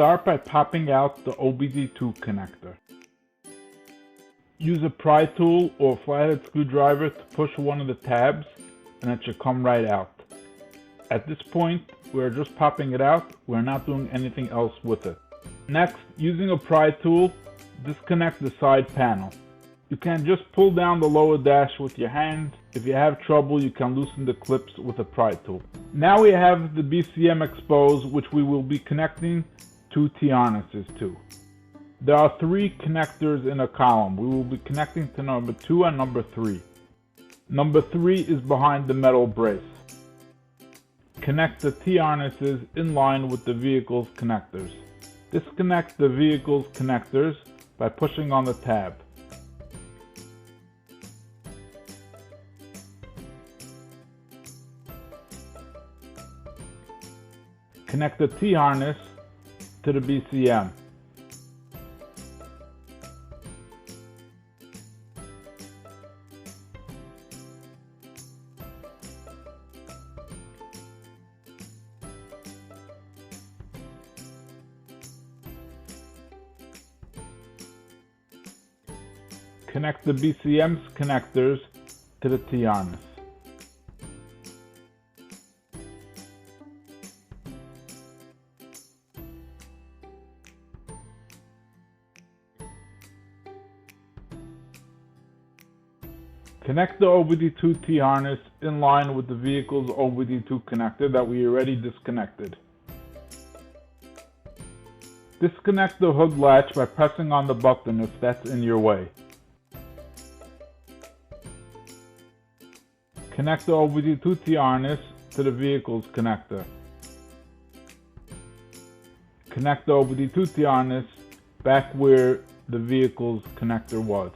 start by popping out the OBD2 connector. Use a pry tool or flathead screwdriver to push one of the tabs and it should come right out. At this point, we're just popping it out, we're not doing anything else with it. Next, using a pry tool, disconnect the side panel. You can just pull down the lower dash with your hands. If you have trouble, you can loosen the clips with a pry tool. Now we have the BCM exposed, which we will be connecting two T-harnesses to. There are 3 connectors in a column. We will be connecting to number 2 and number 3. Number 3 is behind the metal brace. Connect the T-harnesses in line with the vehicle's connectors. Disconnect the vehicle's connectors by pushing on the tab. Connect the T-harness to the BCM. Connect the BCM's connectors to the T-harness. Connect the OBD2 T-harness in line with the vehicle's OBD2 connector that we already disconnected. Disconnect the hood latch by pressing on the button if that's in your way. Connect the OBD2 T-harness to the vehicle's connector. Connect the OBD2 T-harness back where the vehicle's connector was.